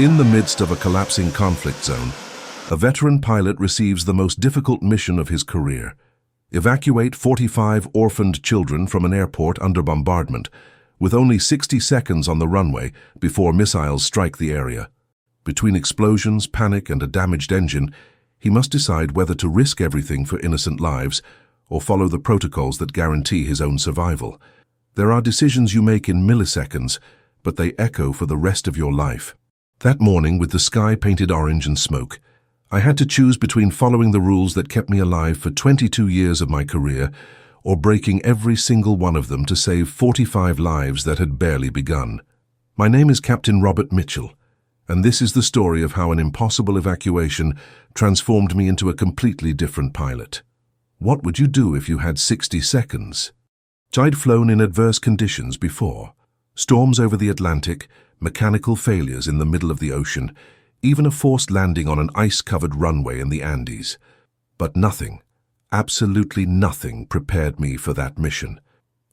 In the midst of a collapsing conflict zone, a veteran pilot receives the most difficult mission of his career. Evacuate 45 orphaned children from an airport under bombardment, with only 60 seconds on the runway before missiles strike the area. Between explosions, panic, and a damaged engine, he must decide whether to risk everything for innocent lives or follow the protocols that guarantee his own survival. There are decisions you make in milliseconds, but they echo for the rest of your life. That morning, with the sky painted orange and smoke, I had to choose between following the rules that kept me alive for 22 years of my career or breaking every single one of them to save 45 lives that had barely begun. My name is Captain Robert Mitchell, and this is the story of how an impossible evacuation transformed me into a completely different pilot. What would you do if you had 60 seconds? I'd flown in adverse conditions before. Storms over the Atlantic, mechanical failures in the middle of the ocean, even a forced landing on an ice-covered runway in the Andes. But nothing, absolutely nothing, prepared me for that mission.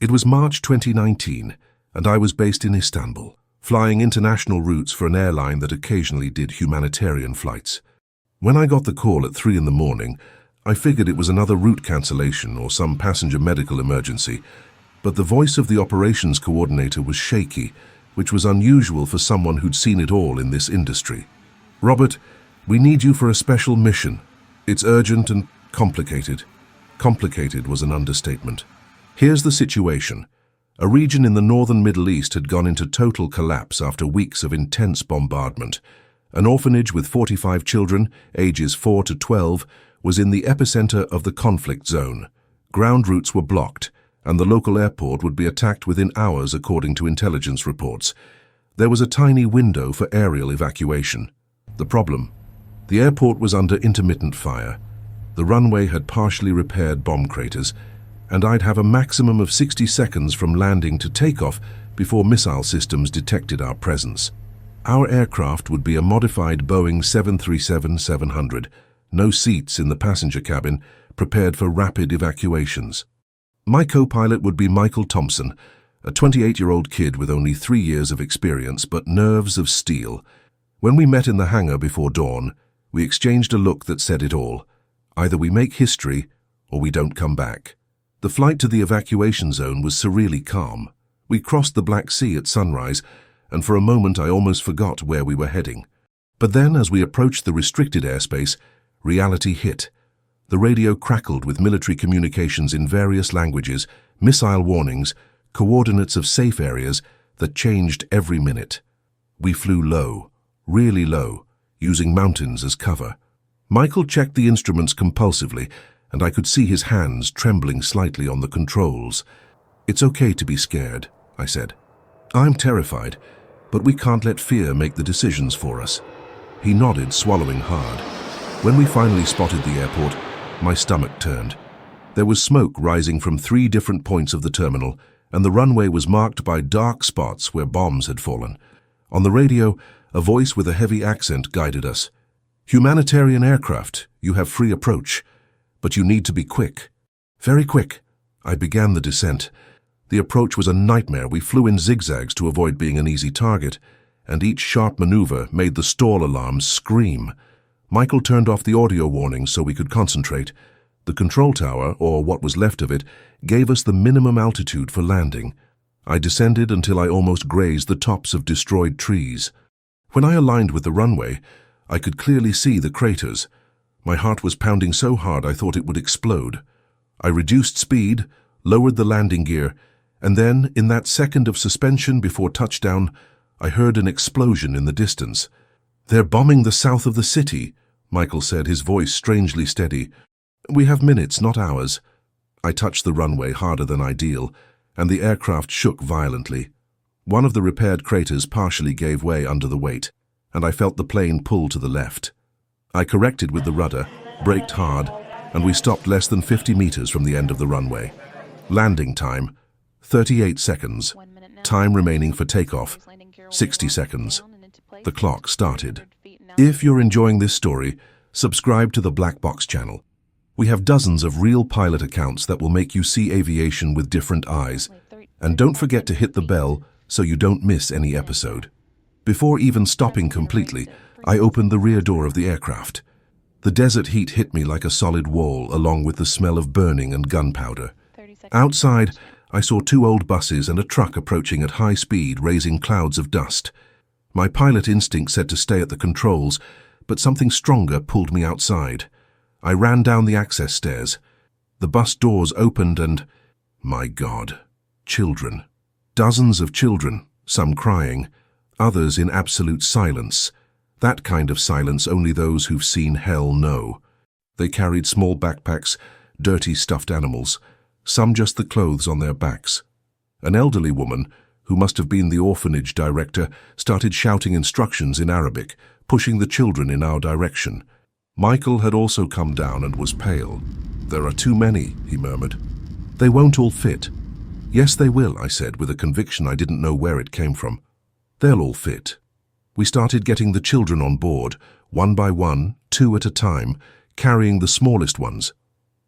It was March 2019, and I was based in Istanbul, flying international routes for an airline that occasionally did humanitarian flights. When I got the call at 3 in the morning, I figured it was another route cancellation or some passenger medical emergency, but the voice of the operations coordinator was shaky, which was unusual for someone who'd seen it all in this industry. "Robert, we need you for a special mission. It's urgent and complicated." Complicated was an understatement. Here's the situation. A region in the northern Middle East had gone into total collapse after weeks of intense bombardment. An orphanage with 45 children, ages 4 to 12, was in the epicenter of the conflict zone. Ground routes were blocked, and the local airport would be attacked within hours according to intelligence reports. There was a tiny window for aerial evacuation. The problem: the airport was under intermittent fire. The runway had partially repaired bomb craters, and I'd have a maximum of 60 seconds from landing to takeoff before missile systems detected our presence. Our aircraft would be a modified Boeing 737-700, no seats in the passenger cabin, prepared for rapid evacuations. My co-pilot would be Michael Thompson, a 28-year-old kid with only 3 years of experience but nerves of steel. When we met in the hangar before dawn, we exchanged a look that said it all. Either we make history or we don't come back. The flight to the evacuation zone was surreally calm. We crossed the Black Sea at sunrise, and for a moment I almost forgot where we were heading. But then, as we approached the restricted airspace, reality hit. The radio crackled with military communications in various languages, missile warnings, coordinates of safe areas that changed every minute. We flew low, really low, using mountains as cover. Michael checked the instruments compulsively, and I could see his hands trembling slightly on the controls. "It's okay to be scared," I said. "I'm terrified, but we can't let fear make the decisions for us." He nodded, swallowing hard. When we finally spotted the airport, my stomach turned. There was smoke rising from 3 different points of the terminal, and the runway was marked by dark spots where bombs had fallen. On the radio, a voice with a heavy accent guided us. "Humanitarian aircraft, you have free approach, but you need to be quick." Very quick. I began the descent. The approach was a nightmare. We flew in zigzags to avoid being an easy target, and each sharp maneuver made the stall alarms scream. Michael turned off the audio warnings so we could concentrate. The control tower, or what was left of it, gave us the minimum altitude for landing. I descended until I almost grazed the tops of destroyed trees. When I aligned with the runway, I could clearly see the craters. My heart was pounding so hard I thought it would explode. I reduced speed, lowered the landing gear, and then, in that second of suspension before touchdown, I heard an explosion in the distance. "They're bombing the south of the city," Michael said, his voice strangely steady. "We have minutes, not hours." I touched the runway harder than ideal, and the aircraft shook violently. One of the repaired craters partially gave way under the weight, and I felt the plane pull to the left. I corrected with the rudder, braked hard, and we stopped less than 50 meters from the end of the runway. Landing time, 38 seconds. Time remaining for takeoff, 60 seconds. The clock started. If you're enjoying this story, subscribe to the Black Box channel. We have dozens of real pilot accounts that will make you see aviation with different eyes. And don't forget to hit the bell so you don't miss any episode. Before even stopping completely, I opened the rear door of the aircraft. The desert heat hit me like a solid wall, along with the smell of burning and gunpowder. Outside, I saw 2 old buses and a truck approaching at high speed, raising clouds of dust. My pilot instinct said to stay at the controls, but something stronger pulled me outside. I ran down the access stairs. The bus doors opened and, my God, children. Dozens of children, some crying, others in absolute silence. That kind of silence only those who've seen hell know. They carried small backpacks, dirty stuffed animals, some just the clothes on their backs. An elderly woman, who must have been the orphanage director, started shouting instructions in Arabic, pushing the children in our direction. Michael had also come down and was pale. "There are too many," he murmured. "They won't all fit." "Yes, they will," I said, with a conviction I didn't know where it came from. "They'll all fit." We started getting the children on board, one by one, 2 at a time, carrying the smallest ones.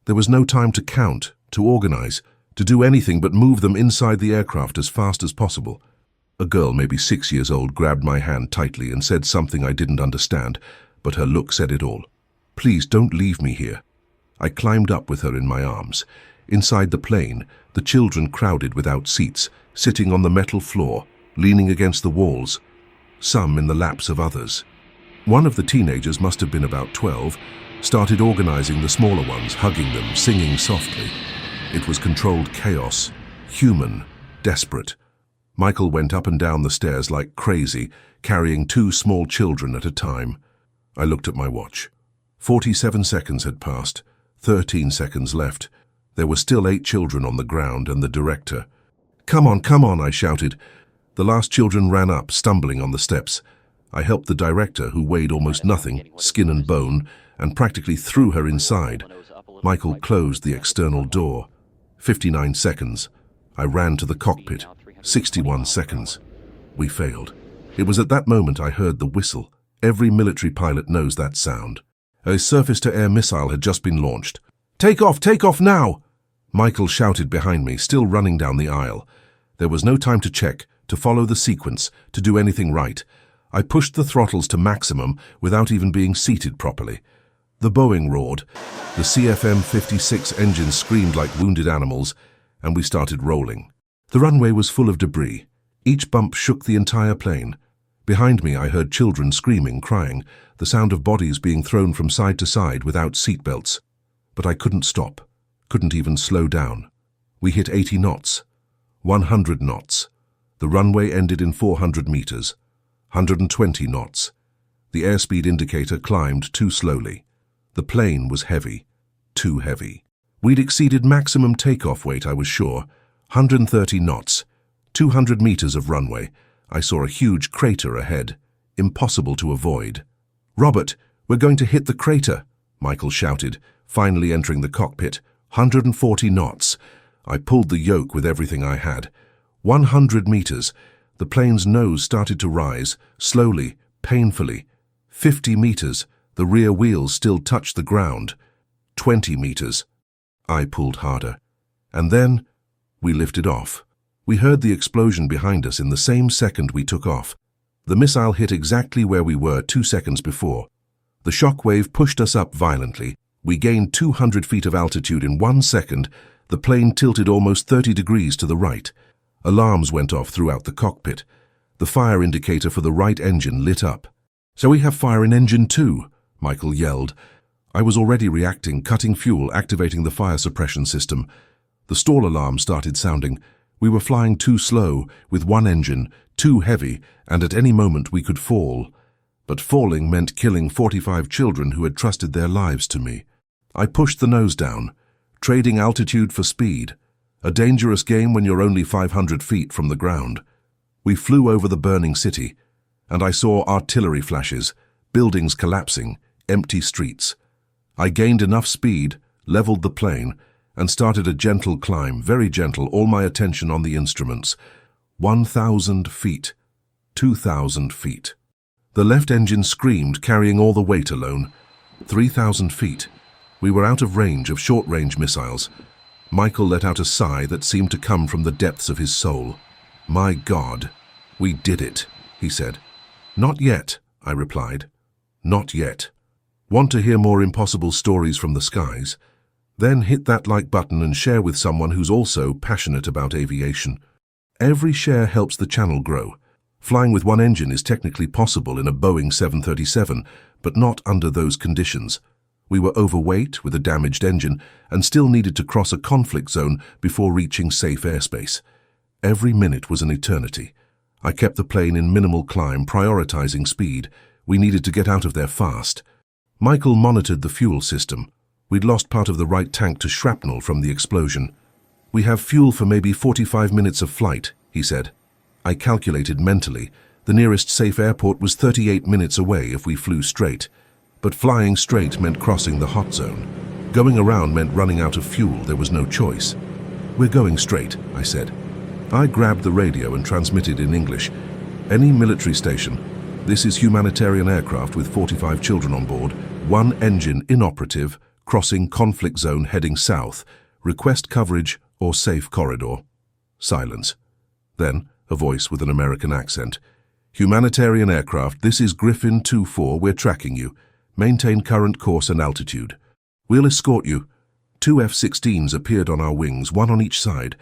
There was no time to count, to organize, to do anything but move them inside the aircraft as fast as possible. A girl, maybe 6 years old, grabbed my hand tightly and said something I didn't understand, but her look said it all. "Please don't leave me here." I climbed up with her in my arms. Inside the plane, the children crowded without seats, sitting on the metal floor, leaning against the walls, some in the laps of others. One of the teenagers, must have been about 12, started organizing the smaller ones, hugging them, singing softly. It was controlled chaos, human, desperate. Michael went up and down the stairs like crazy, carrying 2 small children at a time. I looked at my watch. 47 seconds had passed, 13 seconds left. There were still 8 children on the ground and the director. Come on," I shouted. The last children ran up, stumbling on the steps. I helped the director, who weighed almost nothing, skin and bone, and practically threw her inside. Michael closed the external door. 59 seconds. I ran to the cockpit. 61 seconds. We failed. It was at that moment I heard the whistle. Every military pilot knows that sound. A surface-to-air missile had just been launched. Take off now!" Michael shouted behind me, still running down the aisle. There was no time to check, to follow the sequence, to do anything right. I pushed the throttles to maximum without even being seated properly. The Boeing roared. The CFM56 engines screamed like wounded animals, and we started rolling. The runway was full of debris. Each bump shook the entire plane. Behind me I heard children screaming, crying, the sound of bodies being thrown from side to side without seatbelts. But I couldn't stop, couldn't even slow down. We hit 80 knots, 100 knots. The runway ended in 400 meters, 120 knots. The airspeed indicator climbed too slowly. The plane was heavy, too heavy. We'd exceeded maximum takeoff weight, I was sure. 130 knots, 200 meters of runway. I saw a huge crater ahead, impossible to avoid. "Robert, we're going to hit the crater," Michael shouted, finally entering the cockpit. 140 knots. I pulled the yoke with everything I had. 100 meters. The plane's nose started to rise, slowly, painfully. 50 meters. The rear wheels still touched the ground. 20 meters. I pulled harder. And then we lifted off. We heard the explosion behind us in the same second we took off. The missile hit exactly where we were 2 seconds before. The shock wave pushed us up violently. We gained 200 feet of altitude in 1 second. The plane tilted almost 30 degrees to the right. Alarms went off throughout the cockpit. The fire indicator for the right engine lit up. "So we have fire in engine 2, Michael yelled. I was already reacting, cutting fuel, activating the fire suppression system. The stall alarm started sounding. We were flying too slow, with one engine, too heavy, and at any moment we could fall. But falling meant killing 45 children who had trusted their lives to me. I pushed the nose down, trading altitude for speed. A dangerous game when you're only 500 feet from the ground. We flew over the burning city, and I saw artillery flashes, buildings collapsing, empty streets. I gained enough speed, leveled the plane, and started a gentle climb, very gentle, all my attention on the instruments. 1,000 feet, 2,000 feet. The left engine screamed, carrying all the weight alone. 3,000 feet. We were out of range of short-range missiles. Michael let out a sigh that seemed to come from the depths of his soul. "My God, we did it," he said. Not yet, I replied. Not yet. Want to hear more impossible stories from the skies? Then hit that like button and share with someone who's also passionate about aviation. Every share helps the channel grow. Flying with one engine is technically possible in a Boeing 737, but not under those conditions. We were overweight with a damaged engine and still needed to cross a conflict zone before reaching safe airspace. Every minute was an eternity. I kept the plane in minimal climb, prioritizing speed. We needed to get out of there fast. Michael monitored the fuel system. We'd lost part of the right tank to shrapnel from the explosion. We have fuel for maybe 45 minutes of flight, he said. I calculated mentally. The nearest safe airport was 38 minutes away if we flew straight. But flying straight meant crossing the hot zone. Going around meant running out of fuel. There was no choice. We're going straight, I said. I grabbed the radio and transmitted in English. Any military station. This is humanitarian aircraft with 45 children on board. One engine inoperative, crossing conflict zone heading south. Request coverage or safe corridor. Silence. Then, a voice with an American accent. Humanitarian aircraft, this is Griffin 2-4, we're tracking you. Maintain current course and altitude. We'll escort you. 2 F-16s appeared on our wings, one on each side.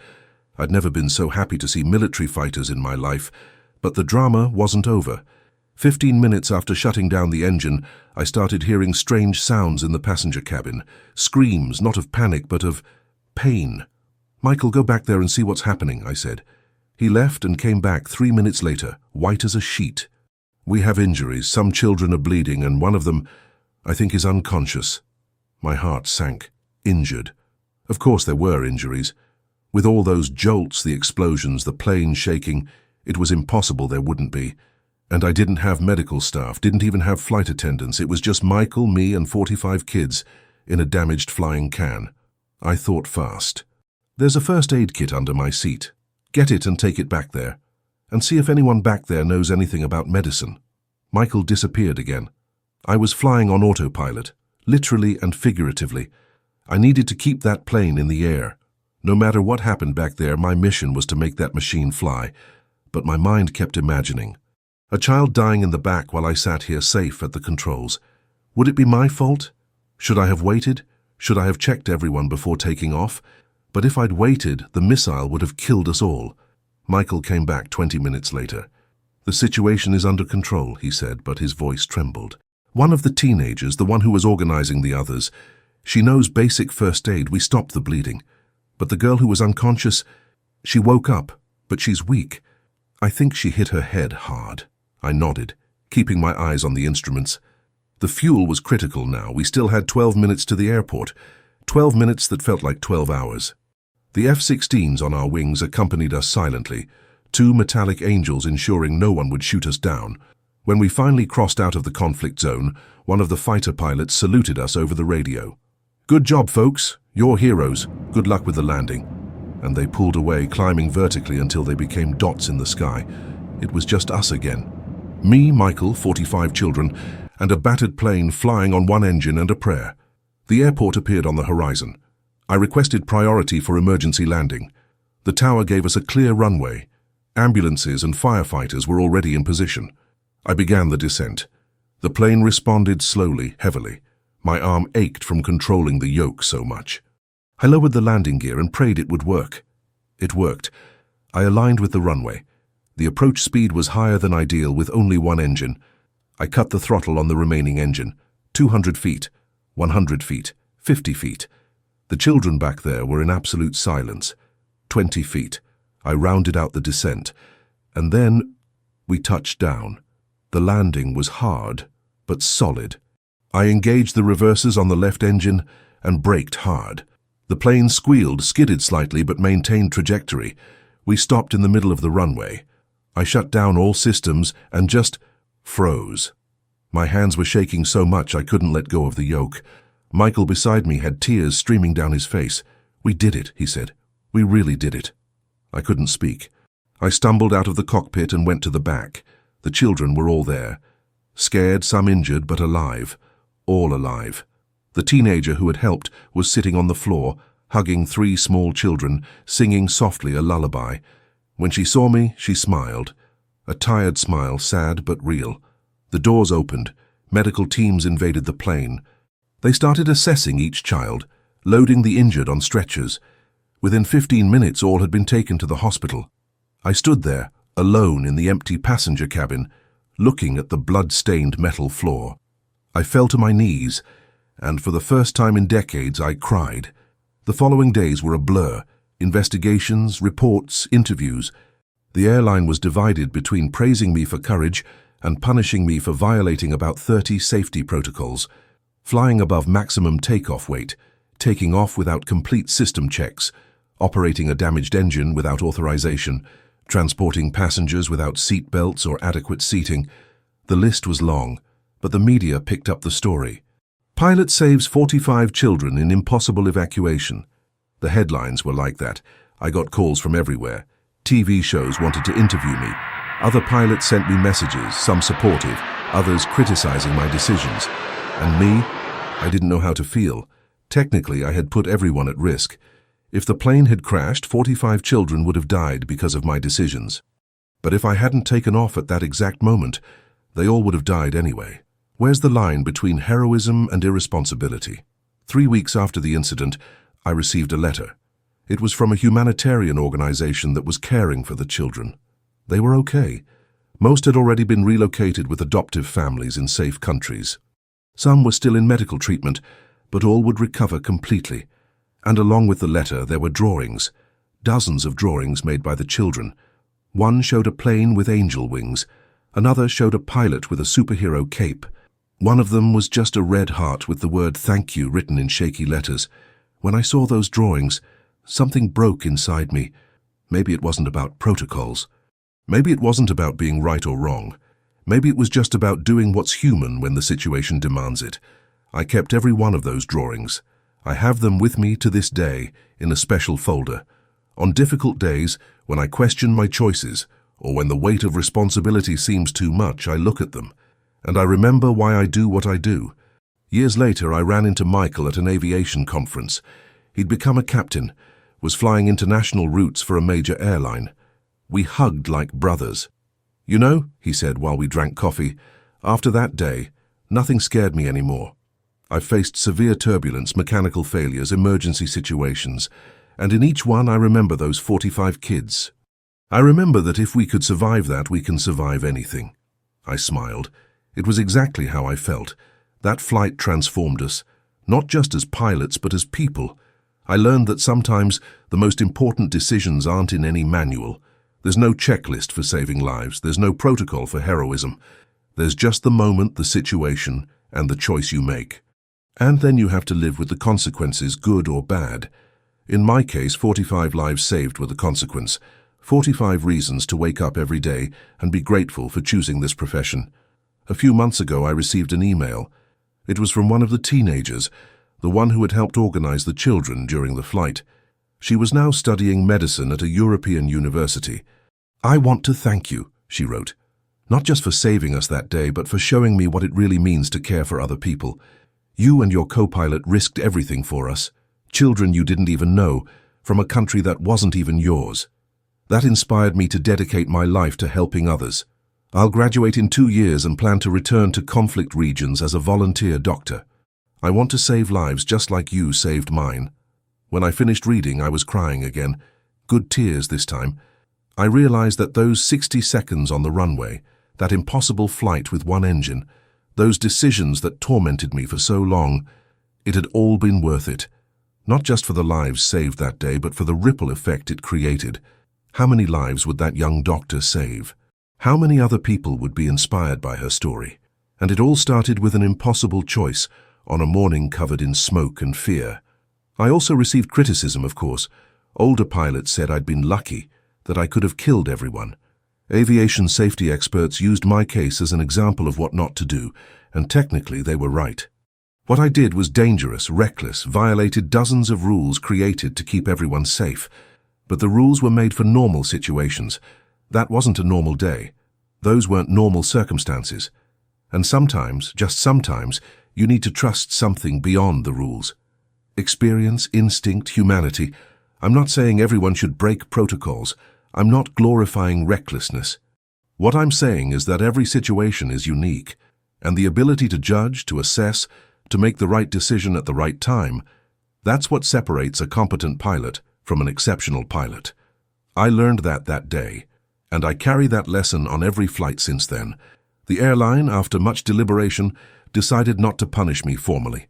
I'd never been so happy to see military fighters in my life, but the drama wasn't over. 15 minutes after shutting down the engine, I started hearing strange sounds in the passenger cabin. Screams, not of panic, but of pain. Michael, go back there and see what's happening, I said. He left and came back 3 minutes later, white as a sheet. We have injuries, some children are bleeding, and one of them, I think, is unconscious. My heart sank. Injured. Of course there were injuries. With all those jolts, the explosions, the plane shaking, it was impossible there wouldn't be. And I didn't have medical staff, didn't even have flight attendants. It was just Michael, me, and 45 kids in a damaged flying can. I thought fast. There's a first aid kit under my seat. Get it and take it back there. And see if anyone back there knows anything about medicine. Michael disappeared again. I was flying on autopilot, literally and figuratively. I needed to keep that plane in the air. No matter what happened back there, my mission was to make that machine fly. But my mind kept imagining. A child dying in the back while I sat here safe at the controls. Would it be my fault? Should I have waited? Should I have checked everyone before taking off? But if I'd waited, the missile would have killed us all. Michael came back 20 minutes later. The situation is under control, he said, but his voice trembled. One of the teenagers, the one who was organizing the others, she knows basic first aid. We stopped the bleeding. But the girl who was unconscious, she woke up, but she's weak. I think she hit her head hard. I nodded, keeping my eyes on the instruments. The fuel was critical now. We still had 12 minutes to the airport. 12 minutes that felt like 12 hours. The F-16s on our wings accompanied us silently, 2 metallic angels ensuring no one would shoot us down. When we finally crossed out of the conflict zone, one of the fighter pilots saluted us over the radio. Good job, folks. You're heroes. Good luck with the landing. And they pulled away, climbing vertically until they became dots in the sky. It was just us again. Me, Michael, 45 children, and a battered plane flying on one engine and a prayer. The airport appeared on the horizon. I requested priority for emergency landing. The tower gave us a clear runway. Ambulances and firefighters were already in position. I began the descent. The plane responded slowly, heavily. My arm ached from controlling the yoke so much. I lowered the landing gear and prayed it would work. It worked. I aligned with the runway. The approach speed was higher than ideal with only one engine. I cut the throttle on the remaining engine. 200 feet, 100 feet, 50 feet. The children back there were in absolute silence. 20 feet. I rounded out the descent. And then we touched down. The landing was hard, but solid. I engaged the reversers on the left engine and braked hard. The plane squealed, skidded slightly, but maintained trajectory. We stopped in the middle of the runway. I shut down all systems and just froze. My hands were shaking so much I couldn't let go of the yoke. Michael beside me had tears streaming down his face. We did it, he said. We really did it. I couldn't speak. I stumbled out of the cockpit and went to the back. The children were all there. Scared, some injured, but alive. All alive. The teenager who had helped was sitting on the floor, hugging 3 small children, singing softly a lullaby. When she saw me, she smiled. A tired smile, sad but real. The doors opened. Medical teams invaded the plane. They started assessing each child, loading the injured on stretchers. Within 15 minutes, all had been taken to the hospital. I stood there, alone in the empty passenger cabin, looking at the blood-stained metal floor. I fell to my knees, and for the first time in decades, I cried. The following days were a blur. Investigations, reports, interviews. The airline was divided between praising me for courage and punishing me for violating about 30 safety protocols, flying above maximum takeoff weight, taking off without complete system checks, operating a damaged engine without authorization, transporting passengers without seat belts or adequate seating. The list was long, but the media picked up the story. Pilot saves 45 children in impossible evacuation. The headlines were like that. I got calls from everywhere. TV shows wanted to interview me. Other pilots sent me messages, some supportive, others criticizing my decisions. And me? I didn't know how to feel. Technically, I had put everyone at risk. If the plane had crashed, 45 children would have died because of my decisions. But if I hadn't taken off at that exact moment, they all would have died anyway. Where's the line between heroism and irresponsibility? 3 weeks after the incident, I received a letter. It was from a humanitarian organization that was caring for the children. They were okay. Most had already been relocated with adoptive families in safe countries. Some were still in medical treatment, but all would recover completely. And along with the letter, there were drawings. Dozens of drawings made by the children. One showed a plane with angel wings. Another showed a pilot with a superhero cape. One of them was just a red heart with the word "thank you" written in shaky letters. When I saw those drawings, something broke inside me. Maybe it wasn't about protocols. Maybe it wasn't about being right or wrong. Maybe it was just about doing what's human when the situation demands it. I kept every one of those drawings. I have them with me to this day in a special folder. On difficult days, when I question my choices, or when the weight of responsibility seems too much, I look at them. And I remember why I do what I do. Years later, I ran into Michael at an aviation conference. He'd become a captain, was flying international routes for a major airline. We hugged like brothers. "You know," he said while we drank coffee, "after that day, nothing scared me anymore. I faced severe turbulence, mechanical failures, emergency situations, and in each one I remember those 45 kids. I remember that if we could survive that, we can survive anything." I smiled. It was exactly how I felt. That flight transformed us, not just as pilots, but as people. I learned that sometimes the most important decisions aren't in any manual. There's no checklist for saving lives. There's no protocol for heroism. There's just the moment, the situation, and the choice you make. And then you have to live with the consequences, good or bad. In my case, 45 lives saved were the consequence. 45 reasons to wake up every day and be grateful for choosing this profession. A few months ago, I received an email. It was from one of the teenagers, the one who had helped organize the children during the flight. She was now studying medicine at a European university. "I want to thank you," she wrote. "Not just for saving us that day, but for showing me what it really means to care for other people. You and your co-pilot risked everything for us. Children you didn't even know, from a country that wasn't even yours. That inspired me to dedicate my life to helping others. I'll graduate in 2 years and plan to return to conflict regions as a volunteer doctor. I want to save lives just like you saved mine." When I finished reading, I was crying again. Good tears this time. I realized that those 60 seconds on the runway, that impossible flight with one engine, those decisions that tormented me for so long, it had all been worth it. Not just for the lives saved that day, but for the ripple effect it created. How many lives would that young doctor save? How many other people would be inspired by her story? And it all started with an impossible choice on a morning covered in smoke and fear. I also received criticism, of course. Older pilots said I'd been lucky, that I could have killed everyone. Aviation safety experts used my case as an example of what not to do, and technically they were right. What I did was dangerous, reckless, violated dozens of rules created to keep everyone safe. But the rules were made for normal situations. That wasn't a normal day. Those weren't normal circumstances. And sometimes, just sometimes, you need to trust something beyond the rules. Experience, instinct, humanity. I'm not saying everyone should break protocols. I'm not glorifying recklessness. What I'm saying is that every situation is unique, and the ability to judge, to assess, to make the right decision at the right time, that's what separates a competent pilot from an exceptional pilot. I learned that day, and I carry that lesson on every flight since then. The airline, after much deliberation, decided not to punish me formally.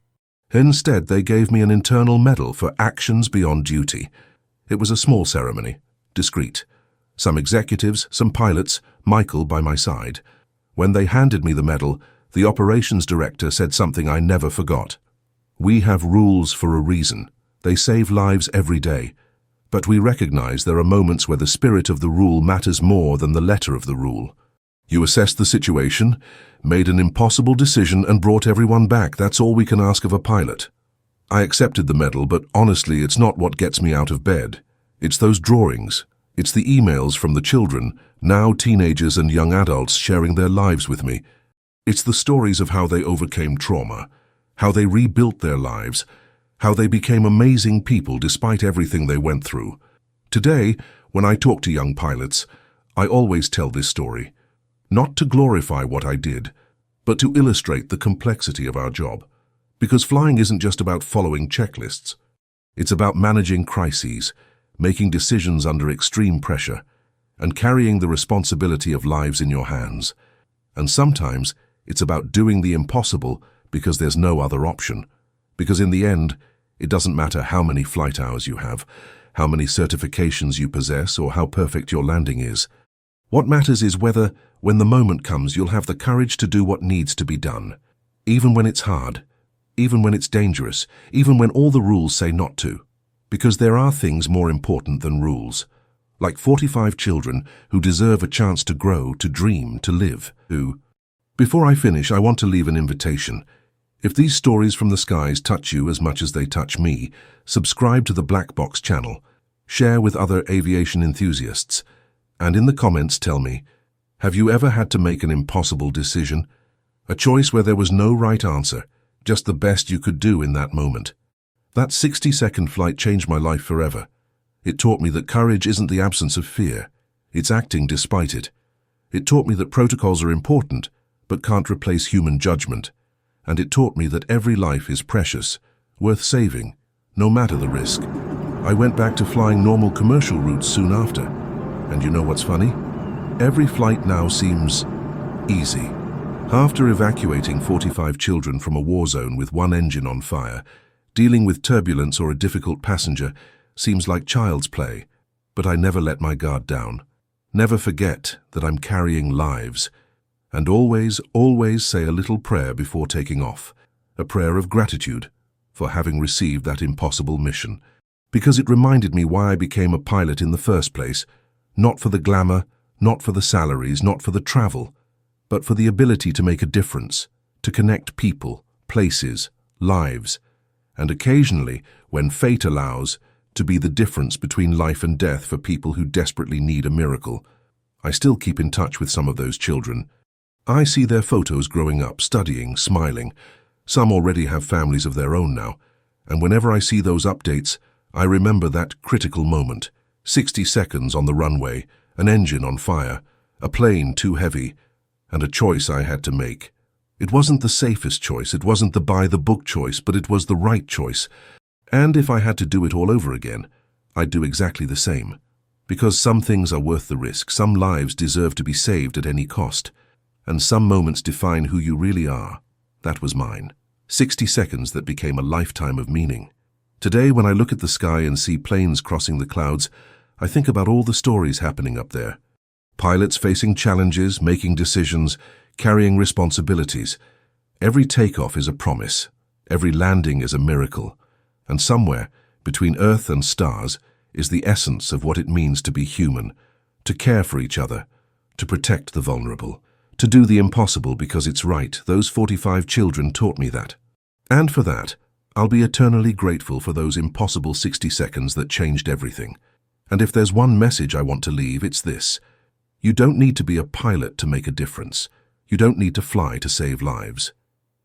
Instead, they gave me an internal medal for actions beyond duty. It was a small ceremony, discreet. Some executives, some pilots, Michael by my side. When they handed me the medal, the operations director said something I never forgot. We have rules for a reason. They save lives every day. But we recognize there are moments where the spirit of the rule matters more than the letter of the rule. You assessed the situation, made an impossible decision, and brought everyone back. That's all we can ask of a pilot. I accepted the medal, but honestly, it's not what gets me out of bed. It's those drawings. It's the emails from the children, now teenagers and young adults, sharing their lives with me. It's the stories of how they overcame trauma, how they rebuilt their lives, how they became amazing people despite everything they went through. Today, when I talk to young pilots, I always tell this story, not to glorify what I did, but to illustrate the complexity of our job. Because flying isn't just about following checklists. It's about managing crises, making decisions under extreme pressure, and carrying the responsibility of lives in your hands. And sometimes, it's about doing the impossible because there's no other option. Because in the end, it doesn't matter how many flight hours you have, how many certifications you possess, or how perfect your landing is. What matters is whether, when the moment comes, you'll have the courage to do what needs to be done, even when it's hard, even when it's dangerous, even when all the rules say not to. Because there are things more important than rules, like 45 children who deserve a chance to grow, to dream, to live, Before I finish, I want to leave an invitation. If these stories from the skies touch you as much as they touch me, subscribe to the Black Box channel, share with other aviation enthusiasts, and in the comments tell me, have you ever had to make an impossible decision? A choice where there was no right answer, just the best you could do in that moment. That 60-second flight changed my life forever. It taught me that courage isn't the absence of fear, it's acting despite it. It taught me that protocols are important, but can't replace human judgment. And it taught me that every life is precious, worth saving, no matter the risk. I went back to flying normal commercial routes soon after. And you know what's funny? Every flight now seems easy. After evacuating 45 children from a war zone with one engine on fire, dealing with turbulence or a difficult passenger seems like child's play. But I never let my guard down. Never forget that I'm carrying lives. And always say a little prayer before taking off, a prayer of gratitude for having received that impossible mission. Because it reminded me why I became a pilot in the first place, not for the glamour, not for the salaries, not for the travel, but for the ability to make a difference, to connect people, places, lives, and occasionally, when fate allows, to be the difference between life and death for people who desperately need a miracle. I still keep in touch with some of those children. I see their photos growing up, studying, smiling. Some already have families of their own now, and whenever I see those updates, I remember that critical moment. 60 seconds on the runway, an engine on fire, a plane too heavy, and a choice I had to make. It wasn't the safest choice, it wasn't the by-the-book choice, but it was the right choice. And if I had to do it all over again, I'd do exactly the same. Because some things are worth the risk, some lives deserve to be saved at any cost. And some moments define who you really are. That was mine. 60 seconds that became a lifetime of meaning. Today, when I look at the sky and see planes crossing the clouds, I think about all the stories happening up there. Pilots facing challenges, making decisions, carrying responsibilities. Every takeoff is a promise. Every landing is a miracle. And somewhere, between Earth and stars, is the essence of what it means to be human, to care for each other, to protect the vulnerable, to do the impossible because it's right. Those 45 children taught me that. And for that, I'll be eternally grateful for those impossible 60 seconds that changed everything. And if there's one message I want to leave, it's this. You don't need to be a pilot to make a difference. You don't need to fly to save lives.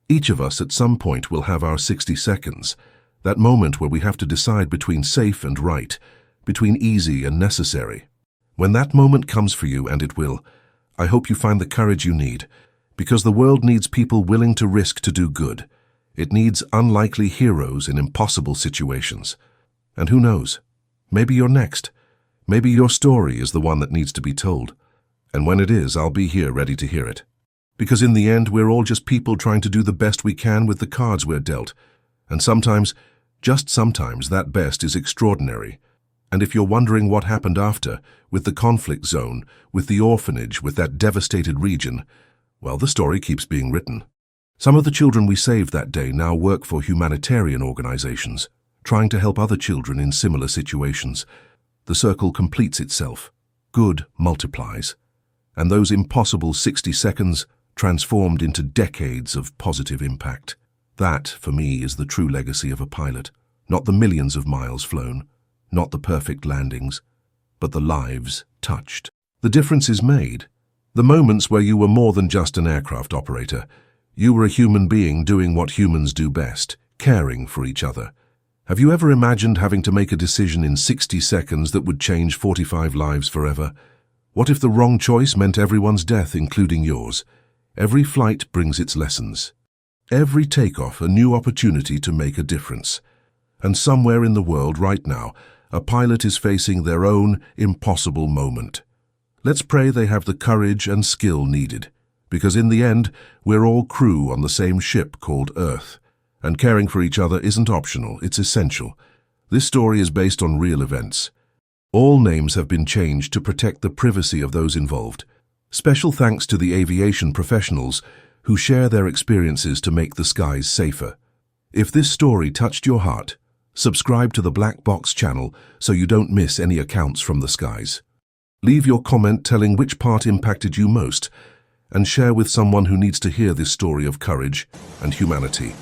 Each of us at some point will have our 60 seconds, that moment where we have to decide between safe and right, between easy and necessary. When that moment comes for you, and it will, I hope you find the courage you need, because the world needs people willing to risk to do good. It needs unlikely heroes in impossible situations. And who knows? Maybe you're next. Maybe your story is the one that needs to be told. And when it is, I'll be here ready to hear it. Because in the end, we're all just people trying to do the best we can with the cards we're dealt. And sometimes, just sometimes, that best is extraordinary. And if you're wondering what happened after, with the conflict zone, with the orphanage, with that devastated region, well, the story keeps being written. Some of the children we saved that day now work for humanitarian organizations, trying to help other children in similar situations. The circle completes itself. Good multiplies. And those impossible 60 seconds transformed into decades of positive impact. That, for me, is the true legacy of a pilot. Not the millions of miles flown, not the perfect landings, but the lives touched. The difference is made. The moments where you were more than just an aircraft operator. You were a human being doing what humans do best, caring for each other. Have you ever imagined having to make a decision in 60 seconds that would change 45 lives forever? What if the wrong choice meant everyone's death, including yours? Every flight brings its lessons. Every takeoff a new opportunity to make a difference. And somewhere in the world right now, a pilot is facing their own impossible moment. Let's pray they have the courage and skill needed, because in the end, we're all crew on the same ship called Earth. And caring for each other isn't optional, it's essential. This story is based on real events. All names have been changed to protect the privacy of those involved. Special thanks to the aviation professionals who share their experiences to make the skies safer. If this story touched your heart, subscribe to the Black Box channel so you don't miss any accounts from the skies. Leave your comment telling which part impacted you most, and share with someone who needs to hear this story of courage and humanity.